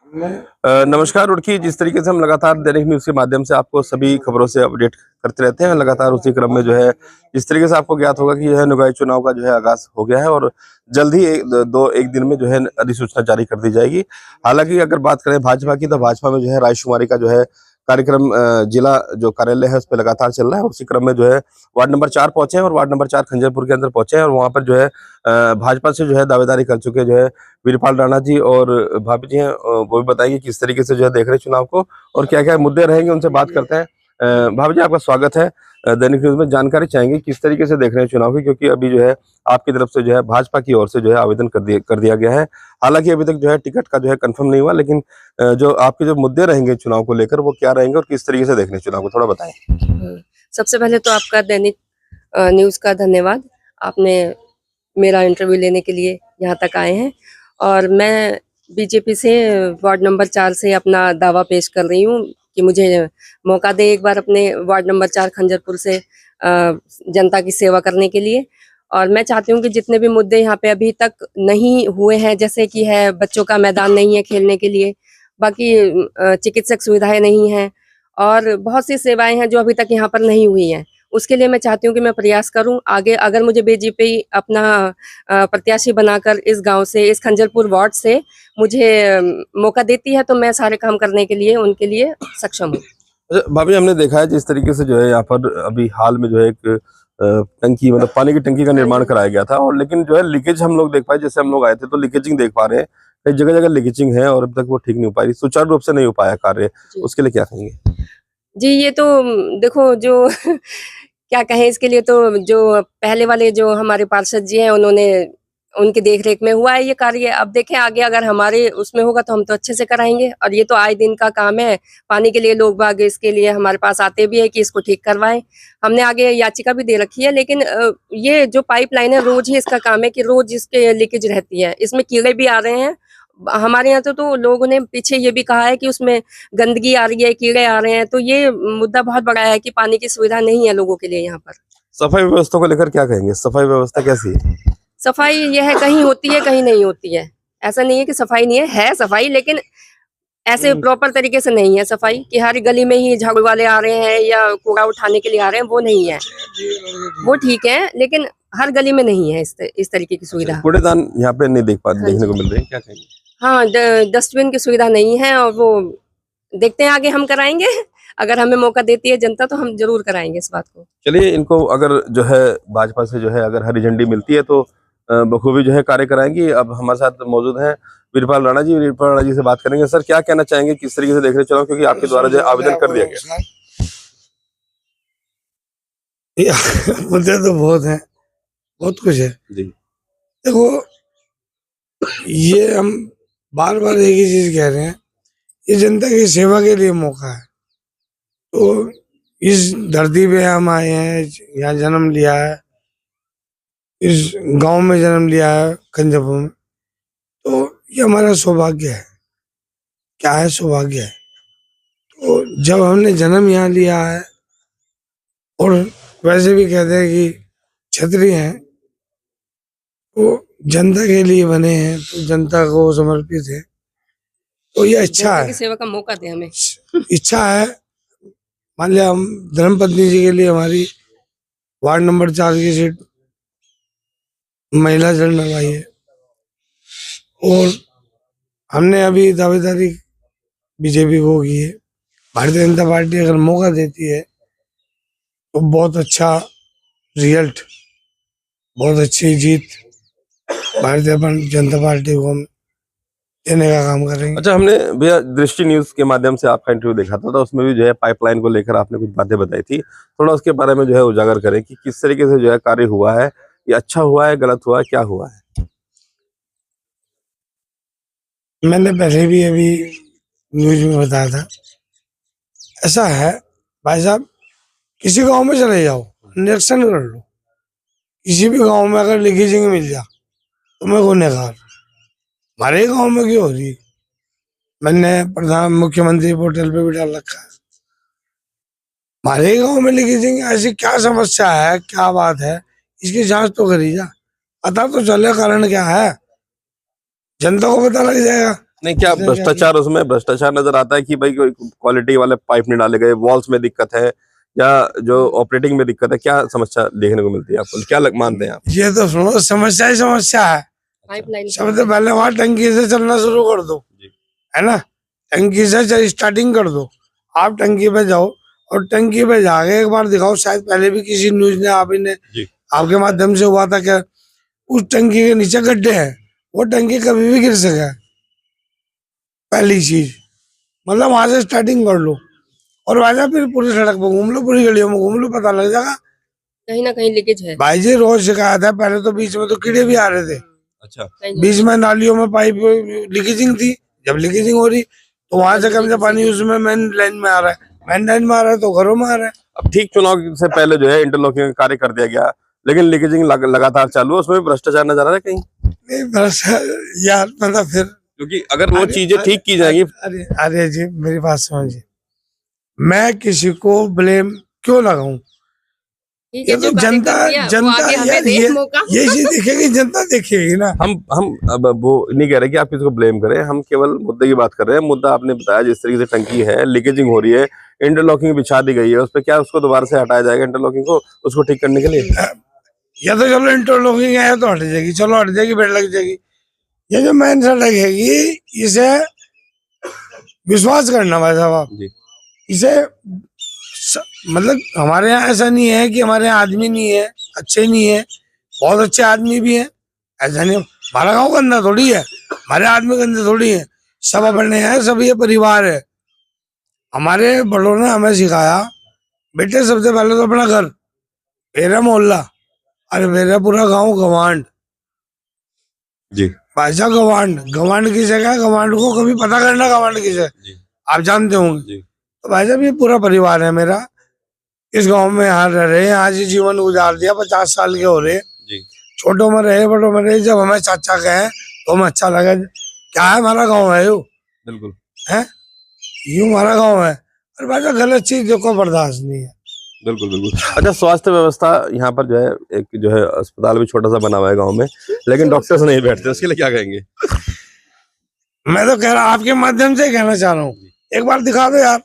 नमस्कार रुड़की। जिस तरीके से हम लगातार दैनिक न्यूज़ के माध्यम से आपको सभी खबरों से अपडेट करते रहते हैं, लगातार उसी क्रम में जो है जिस तरीके से आपको ज्ञात होगा कि जो है निकाय चुनाव का जो है आगाज़ हो गया है और जल्द ही 1 दिन में जो है अधिसूचना जारी कर दी जाएगी। हालाँकि अगर बात करें भाजपा की, तो भाजपा में जो है रायशुमारी का जो है कार्यक्रम जिला जो कार्यालय है उस पे लगातार चल रहा है। उसी क्रम में जो है वार्ड नंबर 4 पहुँचे हैं और वार्ड नंबर 4 खंजरपुर के अंदर पहुँचे हैं और वहाँ पर जो है भाजपा से जो है दावेदारी कर चुके जो है वीरपाल राणा जी और भाभी जी हैं, वो भी बताएंगे किस तरीके से जो है देख रहे हैं चुनाव को और क्या-क्या मुद्दे रहेंगे, उनसे बात करते हैं। भाभी जी, आपका स्वागत है दैनिक न्यूज़ में। जानकारी चाहेंगे किस तरीके से देख रहे हैं चुनाव की, क्योंकि अभी जो है आपकी तरफ से जो है भाजपा की ओर से जो है आवेदन कर दिया गया है। हालाँकि अभी तक जो है टिकट का जो है कन्फर्म नहीं हुआ, लेकिन जो आपके जो मुद्दे रहेंगे चुनाव को लेकर वो क्या रहेंगे और किस तरीके से देख रहे हैं चुनाव को, थोड़ा बताएँ? सबसे पहले तो आपका दैनिक न्यूज़ का धन्यवाद। आपने मेरा इंटरव्यू लेने के लिए यहाँ तक आए हैं और मैं बीजेपी से वार्ड नंबर 4 से अपना दावा पेश कर रही हूँ कि मुझे मौका दें एक बार अपने वार्ड नंबर 4 खंजरपुर से जनता की सेवा करने के लिए। और मैं चाहती हूँ कि जितने भी मुद्दे यहाँ पे अभी तक नहीं हुए हैं, जैसे कि है बच्चों का मैदान नहीं है खेलने के लिए, बाकी चिकित्सक सुविधाएं नहीं हैं और बहुत सी सेवाएं हैं जो अभी तक यहाँ पर नहीं हुई हैं। उसके लिए मैं चाहती हूँ कि मैं प्रयास करूँ आगे। अगर मुझे बीजेपी अपना प्रत्याशी बनाकर इस गांव से, इस खंजरपुर वार्ड से मुझे मौका देती है, तो मैं सारे काम करने के लिए उनके लिए सक्षम हूँ। अच्छा भाभी, हमने देखा है जिस तरीके से जो है यहाँ पर अभी हाल में जो है एक टंकी, मतलब पानी की टंकी का निर्माण कराया गया था, और लेकिन जो है लीकेज हम लोग देख पाए। जैसे हम लोग आए थे तो लीकेजिंग देख पा रहे हैं, कई जगह जगह लीकेजिंग है और अभी तक वो ठीक नहीं हो पाई, सुचारू रूप से नहीं हो पाया कार्य। उसके लिए क्या कहेंगे? जी, ये तो देखो जो क्या कहें इसके लिए, तो जो पहले वाले जो हमारे पार्षद जी हैं उन्होंने उनकी देख-रेख में हुआ है ये कार्य। अब देखें आगे अगर हमारे उसमें होगा तो हम तो अच्छे से कराएँगे और ये तो आए दिन का काम है। पानी के लिए लोग बाग इसके लिए हमारे पास आते भी हैं कि इसको ठीक करवाएँ। हमने आगे याचिका भी दे रखी है, लेकिन ये जो पाइपलाइन है रोज़ ही इसका काम है कि रोज़ इसके लीकेज रहती है। इसमें कीड़े भी आ रहे हैं। हमारे यहाँ तो लोगों ने पीछे ये भी कहा है कि उसमें गंदगी आ रही है, कीड़े आ रहे हैं, तो ये मुद्दा बहुत बड़ा है कि पानी की सुविधा नहीं है लोगों के लिए यहाँ पर। सफाई व्यवस्था को लेकर क्या कहेंगे? सफाई व्यवस्था कैसी है? सफाई ये है, कहीं होती है, कहीं नहीं होती है। ऐसा नहीं है कि सफाई नहीं है सफाई, लेकिन ऐसे प्रॉपर तरीके से नहीं है सफाई कि हर गली में ही झाड़ू वाले आ रहे हैं या कूड़ा उठाने के लिए आ रहे हैं, वो नहीं है। वो ठीक है, लेकिन हर गली में नहीं है इस तरीके की सुविधा। कूड़ेदान यहाँ पे नहीं देखने को मिल रहे हैं, क्या कहेंगे? हाँ, डस्टबिन की सुविधा नहीं है और वो देखते हैं आगे हम कराएँगे। अगर हमें मौका देती है जनता तो हम ज़रूर कराएँगे इस बात को। चलिए, इनको अगर जो है भाजपा से जो है अगर हरी झंडी मिलती है तो बखूबी जो है कार्य कराएंगी। अब हमारे साथ मौजूद हैं वीरपाल राणा जी। वीरपाल राणा जी से बात करेंगे। सर, क्या कहना चाहेंगे, किस तरीके से देख रहे चुनाव, क्योंकि आपके द्वारा जो है आवेदन कर दिया गया? मुद्दे तो बहुत हैं, बहुत कुछ है जी। देखो, ये हम बार बार एक ही चीज कह रहे हैं, ये जनता की सेवा के लिए मौका है। तो इस धरती पे हम आए हैं, यहाँ जन्म लिया है, इस गांव में जन्म लिया है खंजरपुर में, तो ये हमारा सौभाग्य है। क्या है? सौभाग्य है। तो जब हमने जन्म यहाँ लिया है, और वैसे भी कहते हैं कि क्षत्रिय हैं, तो जनता के लिए बने हैं, तो जनता को समर्पित है, तो ये अच्छा है। सेवा का मौका दे हमें। इच्छा है। मान लिया हम धर्मपत्नी जी के लिए हमारी वार्ड नंबर 4 की सीट महिला जनरल आई है, और हमने अभी दावेदारी बीजेपी को की है। भारतीय जनता पार्टी अगर मौका देती है तो बहुत अच्छा रिजल्ट, बहुत अच्छी जीत भारतीय जनता पार्टी को हम देने का काम करेंगे। अच्छा, हमने भैया दृष्टि न्यूज के माध्यम से आपका इंटरव्यू देखा था, तो उसमें भी जो है पाइपलाइन को लेकर आपने कुछ बातें बताई थी। थोड़ा उसके बारे में जो है उजागर करें कि किस तरीके से जो है कार्य हुआ है, ये अच्छा हुआ है, गलत हुआ है, क्या हुआ है? मैंने पहले भी अभी न्यूज में बताया था। ऐसा है भाई साहब, किसी गांव में चले जाओ, निरीक्षण कर लो, किसी भी गांव में अगर लीकेजिंग मिल जा तो मैं गुनहगार। हमारे गांव में क्यों हो रही? मैंने प्रधान मुख्यमंत्री पोर्टल पे भी डाल रखा है। हमारे गांव में लीकेजिंग, ऐसी क्या समस्या है, क्या बात है, इसकी जांच तो करी जा, पता तो चले कारण क्या है, जनता को पता लग जाएगा। नहीं, क्या भ्रष्टाचार, उसमें भ्रष्टाचार नजर आता है कि भाई कोई क्वालिटी वाले पाइप नहीं डाले गए, वॉल्स में दिक्कत है, या जो ऑपरेटिंग में दिक्कत है, क्या समस्या देखने को मिलती है आपको, क्या मानते हैं आप? ये तो सुनो, समस्या ही समस्या है। पाइपलाइन सबसे पहले वहां टंकी से चलना शुरू कर दो, जी। है ना। टंकी से स्टार्टिंग कर दो, आप टंकी पे जाओ और टंकी पे जाके एक बार दिखाओ, शायद पहले भी किसी न्यूज ने आप ने जी। आपके माध्यम से हुआ था क्या, उस टंकी के नीचे गड्ढे हैं, वो टंकी कभी भी गिर सके। पहली चीज मतलब वहां से स्टार्टिंग कर लो और वहां फिर पूरी सड़क पे घूम लो, पूरी गलियों में घूम लो, पता लग जाएगा। कहीं ना कहीं लीकेज है। भाई जी रोज शिकायत है, पहले तो बीच में तो कीड़े भी आ रहे थे, अच्छा। बीच में नालियों में पाइप लीकेजिंग थी, जब लीकेजिंग हो रही तो वहां से कम से पानी उसमें मेन लाइन में आ रहा है, मेन लाइन में आ रहा है तो घरों में आ रहा है। अब ठीक चुनाव से पहले जो है इंटरलॉकिंग का कार्य कर दिया गया, लेकिन लीकेजिंग लगातार चालू है, उसमें भी भ्रष्टाचार नजर आ रहा है कहीं? नहीं बस यार, मतलब फिर क्योंकि अगर वो चीजें ठीक की जाएंगी। अरे अरे जी मेरी बात समझिए, मैं किसी को ब्लेम क्यों लगाऊं? ठीक ये है, तो जो कार्य जनता कर दिया, वो जनता आगे हमें यार, दे मौका। ये चीज देखेगी, जनता देखेगी ना। हम अब वो नहीं कह रहे कि आप किसी को ब्लेम करें, हम केवल मुद्दे की बात कर रहे हैं। मुद्दा आपने बताया, जिस तरीके से टंकी है, लीकेजिंग हो रही है, इंटरलॉकिंग बिछा दी गई है, उस पर क्या उसको दोबारा से हटाया जाएगा इंटरलॉकिंग को, उसको ठीक करने के लिए? या तो चलो इंटरलॉकिंग है तो हट जाएगी, चलो हट जाएगी, बेड लग जाएगी। ये जो मेन सड़क है ये, इसे विश्वास करना भाई साहब आप, जी। इसे मतलब हमारे यहाँ ऐसा नहीं है कि हमारे यहाँ आदमी नहीं है, अच्छे नहीं है, बहुत अच्छे आदमी भी हैं, ऐसा नहीं। हमारा गाँव गंदा थोड़ी है, हमारे आदमी गंदे थोड़ी है, सब अपने हैं, सब ये परिवार है। हमारे बड़ों ने हमें सिखाया, बेटे सबसे पहले तो अपना घर, मेरा मोहल्ला, अरे मेरा पूरा गांव गवांड। जी। भाषा गवांड, गवांड की जगह, गवांड को कभी पता करना गवांड की जगह, जी। आप जानते होंगे। जी। तो भाई साहब ये पूरा परिवार है मेरा, इस गांव में यहाँ रह रहे हैं, आज ही जीवन गुजार दिया, 50 साल के हो रहे। जी। छोटों में रहे, बड़ों में रहे, जब हमें चाचा कहे तो हमें अच्छा लगा। क्या है, हमारा गाँव है यो, बिल्कुल है यूं हमारा गाँव है। और भाई साहब गलत चीज देखो बर्दाश्त नहीं है। बिल्कुल बिल्कुल। अच्छा, स्वास्थ्य व्यवस्था यहाँ पर जो है, एक जो है अस्पताल भी छोटा सा बना हुआ है गांव में, लेकिन डॉक्टर्स नहीं बैठते, उसके लिए क्या कहेंगे? मैं तो कह रहा, आपके माध्यम से कहना चाह रहा हूँ, एक बार दिखा दो यार,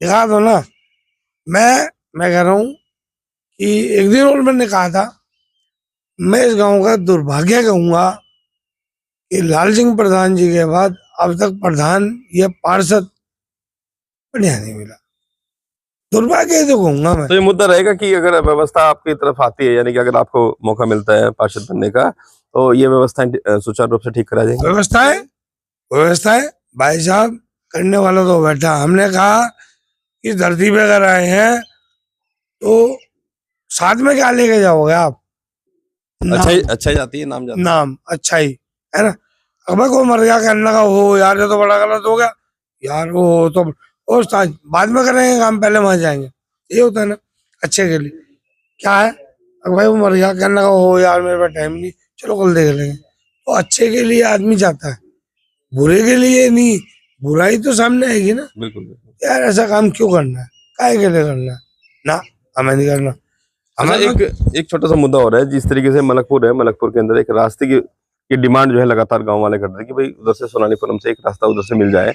दिखा दो ना। मैं कह रहा हूँ कि एक दिन और मैंने कहा था, मैं इस गांव का दुर्भाग्य कहूंगा कि लाल सिंह प्रधान जी के बाद अब तक प्रधान या पार्षद बढ़िया नहीं मिला, दुर्भाग्य तो कहूंगा मैं। तो ये मुद्दा रहेगा कि अगर व्यवस्था आपकी तरफ आती है, यानी कि अगर आपको मौका मिलता है पार्षद बनने का, तो ये व्यवस्था सुचारू रूप से ठीक करा जाएगी। व्यवस्थाएं भाई साहब करने वाला तो बैठा, हमने कहा इस धरती पे अगर आए हैं तो साथ में क्या लेके जाओगे आप? अच्छा ही जाती है, नाम जाता है। नाम अच्छा ही है ना। अब को मर गया, कहने लगा हो यार ये तो बड़ा गलत हो गया यार, वो तो बाद में करेंगे काम, पहले वहां जाएंगे, ये होता है ना अच्छे के लिए। क्या है, अब भाई वो मर गया, कहने लगा हो यार मेरे पास टाइम नहीं, चलो कल देख लेंगे। तो अच्छे के लिए आदमी जाता है, बुरे के लिए नहीं, बुराई तो सामने आएगी ना। बिल्कुल। यार ऐसा काम क्यों करना है, काहे के लिए करना है ना, हमें नहीं करना। अच्छा, एक छोटा सा मुद्दा हो रहा है, जिस तरीके से मलकपुर है, मलकपुर के अंदर एक रास्ते की डिमांड जो है लगातार गांव वाले करते हैं कि भाई उधर से सोनालीपुरम से एक रास्ता उधर से मिल जाए,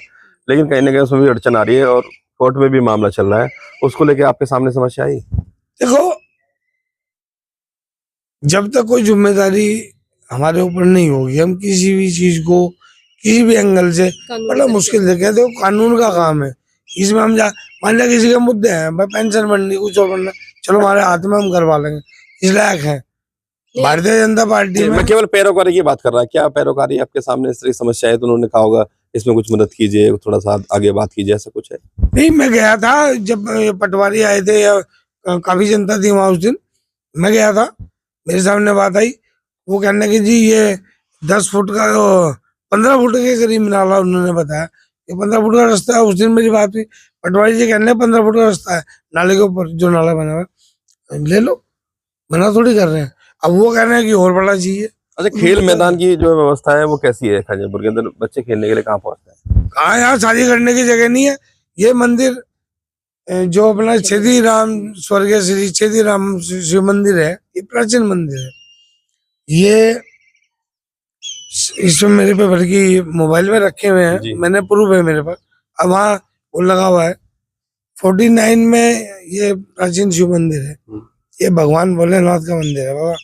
लेकिन कहीं ना कहीं उसमें भी अड़चन आ रही है और कोर्ट में भी मामला चल रहा है, उसको लेके आपके सामने समस्या आई? देखो, जब तक कोई जिम्मेदारी हमारे ऊपर नहीं होगी, हम किसी भी चीज को किसी भी एंगल से बड़ा मुश्किल से कहते हो, कानून का काम है, इसमें हम मान लिया किसी के मुद्दे हैं, भाई पेंशन बननी, कुछ और बनना, चलो हमारे हाथ में, हम करवा लेंगे, इस लायक है। भारतीय जनता पार्टी में मैं केवल पैरोकारी की बात कर रहा है, क्या पैरोकारी आपके सामने इस तरह की समस्या है तो उन्होंने कहा होगा इसमें कुछ मदद कीजिए, थोड़ा सा आगे बात कीजिए, ऐसा कुछ है? नहीं, मैं गया था जब पटवारी आए थे, या काफी जनता थी वहां उस दिन, मैं गया था, मेरे सामने बात आई, वो कहने की जी ये 10 फुट का 15 फुट के करीब नाला उन्होंने बताया, ये 15 फुट का रास्ता है। उस दिन मेरी बात हुई, पटवारी जी कहने 15 फुट का रास्ता है, नाले के ऊपर जो नाला बना हुआ है, ले लो, मना थोड़ी कर रहे हैं। अब वो कह रहे हैं कि और बड़ा चाहिए। अच्छा, खेल मैदान की जो व्यवस्था है वो कैसी है खाजापुर के अंदर? बच्चे खेलने के लिए कहाँ पहुंचते हैं? कहाँ, यहाँ शादी करने की जगह नहीं है। ये मंदिर जो अपना छेदी राम, स्वर्गीय श्री छेदी राम शिव मंदिर है, ये प्राचीन मंदिर है, ये इसमें मेरे पेपर की मोबाइल में रखे हुए जी। हैं, मैंने प्रूफ है मेरे पास। अब वहाँ वो लगा हुआ है 49 में, ये प्राचीन शिव मंदिर है, ये भगवान भोलेनाथ का मंदिर है बाबा।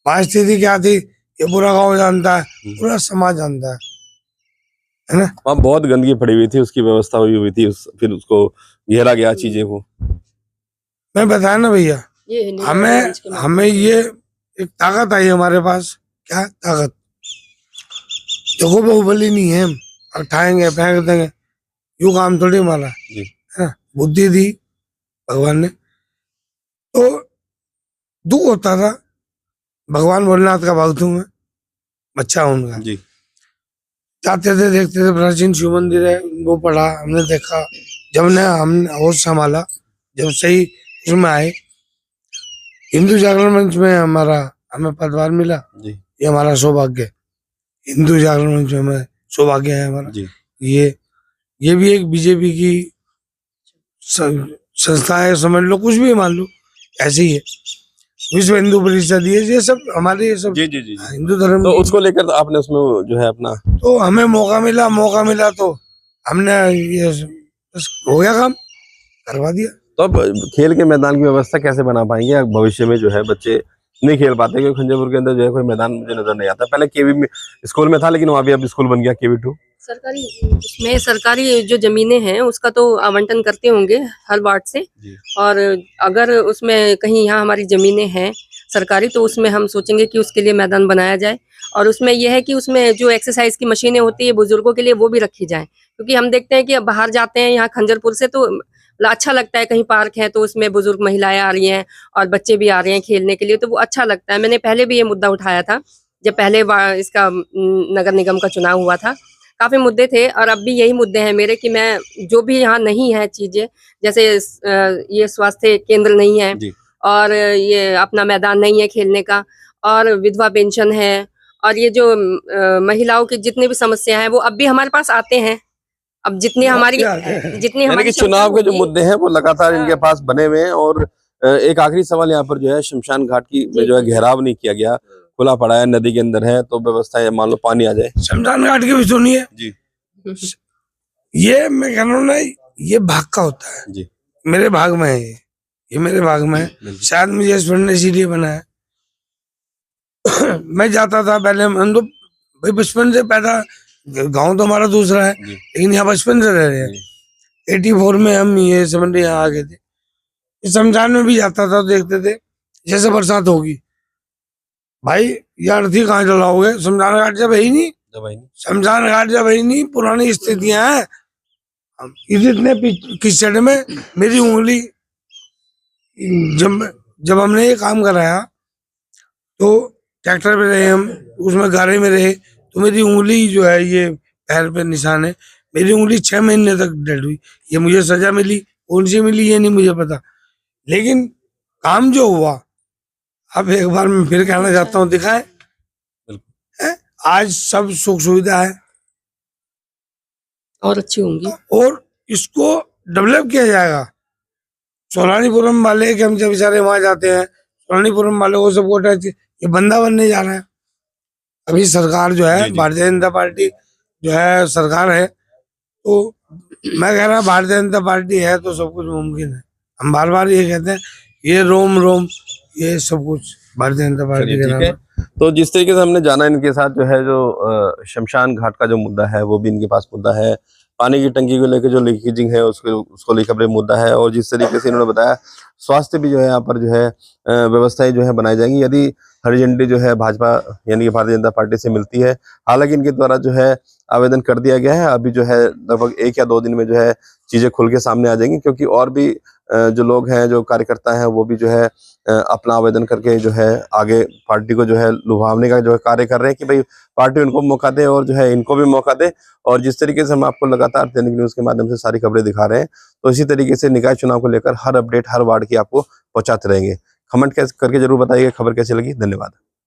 वहाँ स्थिति क्या थी ये पूरा गांव जानता है, पूरा समाज जानता है ना। वहाँ बहुत गंदगी पड़ी हुई थी, उसकी व्यवस्था हुई थी, फिर उसको घेरा गया चीजें को। मैं बताया ना भैया, ये है हमें हमें ये एक ताकत आई हमारे पास। क्या ताकत? देखो बाहुबली नहीं है हम उठाएंगे फेंक देंगे, यूं काम थोड़ी हमारा जी। है ना। बुद्धि दी भगवान ने, तो दुख होता था। भगवान भोलेनाथ का भक्त हूँ मैं, बच्चा हूँ उनका। जी। जाते थे देखते थे, प्राचीन शिव मंदिर है, वो पढ़ा हमने, देखा। जब ने हमने होश संभाला, जब सही उसमें आए, हिंदू जागरण मंच में हमें पदभार मिला। जी। ये हमारा सौभाग्य है। हिंदू जागरण मंच में हमें सौभाग्य है हमारा। जी। ये भी एक बीजेपी की संस्था है, समझ लो, कुछ भी मान लो, ऐसे ही है। विश्व हिंदू परिषद, ये सब हमारे, ये सब जी जी जी। हिंदू धर्म तो की। उसको लेकर तो आपने उसमें जो है अपना, तो हमें मौका मिला तो हमने ये बस हो गया, काम करवा दिया। तो अब खेल के मैदान की व्यवस्था कैसे बना पाएंगे? अब भविष्य में जो है बच्चे नहीं खेल पाते, क्योंकि खंजरपुर के अंदर जो है कोई मैदान मुझे नजर नहीं आता। पहले केवी में स्कूल में था, लेकिन वहाँ भी अब स्कूल बन गया केवी 2। सरकारी जो जमीनें हैं उसका तो आवंटन करते होंगे हर वार्ड से। जी। और अगर उसमें कहीं यहाँ हमारी जमीनें हैं सरकारी, तो उसमें हम सोचेंगे कि उसके लिए मैदान बनाया जाए। और उसमें यह है कि उसमें जो एक्सरसाइज की मशीनें होती है बुजुर्गों के लिए, वो भी रखी जाए। क्योंकि हम देखते हैं कि अब बाहर जाते हैं यहाँ खंजरपुर से, तो अच्छा लगता है, कहीं पार्क है तो उसमें बुजुर्ग महिलाएं आ रही हैं और बच्चे भी आ रहे हैं खेलने के लिए, तो वो अच्छा लगता है। मैंने पहले भी ये मुद्दा उठाया था जब पहले इसका नगर निगम का चुनाव हुआ था। काफी मुद्दे थे और अब भी यही मुद्दे हैं मेरे, कि मैं जो भी यहाँ नहीं है चीजें, जैसे ये स्वास्थ्य केंद्र नहीं है, जी। और ये अपना मैदान नहीं है खेलने का, और विधवा पेंशन है, और ये जो महिलाओं की जितनी भी समस्या है वो अब भी हमारे पास आते हैं। अब जितनी हमारी यानी कि चुनाव के जो मुद्दे हैं वो लगातार इनके पास बने हुए हैं। और एक आखिरी सवाल यहाँ पर जो है, शमशान घाट की में जो है घेराव नहीं किया गया, खुला पड़ा है, नदी के अंदर है, तो व्यवस्था है, मान लो पानी आ जाए। शमशान घाट की भी सुनिए जी। ये मैं कह रहा हूँ ना, ये भाग का होता है। जी। मेरे भाग में है, ये मेरे भाग में है। शायद मुझे ईश्वर ने इसीलिए बनाया। मैं जाता था पहले, हम तो भाई बचपन से पैदा, गांव तो हमारा दूसरा है, लेकिन यहाँ बचपन से रह रहे हैं। 84 में हम ये समझ रहे यहाँ आ गए थे। इस शमशान में भी जाता था, तो देखते थे जैसे बरसात होगी, भाई ये अर्थी कहाँ जलाओगे, शमशान घाट जब है ही नहीं, शमशान घाट जब है ही नहीं, पुरानी स्थितियां हैं। इतने किचड़ में मेरी उंगली, जब हमने ये काम कराया तो ट्रैक्टर पे रहे हम, उसमें गाड़ी में रहे, तो मेरी उंगली जो है, ये पैर पे निशान है, मेरी उंगली 6 महीने तक डेड हुई। ये मुझे सजा मिली, कौन सी मिली ये नहीं मुझे पता, लेकिन काम जो हुआ, अब एक बार मैं फिर कहना चाहता हूँ, दिखाए आज सब सुख सुविधा है और अच्छी होंगी, और इसको डेवलप किया जाएगा। सोलानीपुरम वाले के हम जब बेचारे वहां जाते हैं, सोलानीपुरम वाले को सबको ये बंदा बनने जा रहा है। अभी सरकार जो है, भारतीय जनता पार्टी जो है सरकार है, तो मैं कह रहा भारतीय जनता पार्टी है तो सब कुछ मुमकिन है। हम बार बार ये कहते हैं, ये रोम रोम ये सब कुछ भारतीय जनता पार्टी के नाम है। तो जिस तरीके से हमने जाना इनके साथ जो है, जो शमशान घाट का जो मुद्दा है वो भी इनके पास मुद्दा है, पानी की टंकी को लेकर जो लीकेजिंग है उसको लेकर भी मुद्दा है, और जिस तरीके से इन्होंने बताया स्वास्थ्य भी जो है यहाँ पर जो है व्यवस्थाएं जो है बनाई जाएंगी यदि हरी झंडी जो है भाजपा यानी कि भारतीय जनता पार्टी से मिलती है। हालांकि इनके द्वारा जो है आवेदन कर दिया गया है, अभी जो है लगभग 1 या 2 दिन में जो है चीजें खुल के सामने आ जाएंगी, क्योंकि और भी जो लोग हैं, जो कार्यकर्ता हैं, वो भी जो है अपना आवेदन करके जो है आगे पार्टी को जो है लुभावने का जो है कार्य कर रहे हैं कि भाई पार्टी उनको मौका दे और जो है इनको भी मौका दे। और जिस तरीके से हम आपको लगातार दैनिक न्यूज के माध्यम से सारी खबरें दिखा रहे हैं, तो इसी तरीके से निकाय चुनाव को लेकर हर अपडेट हर वार्ड की आपको पहुंचाते रहेंगे। कमेंट करके जरूर बताइए खबर कैसी लगी। धन्यवाद।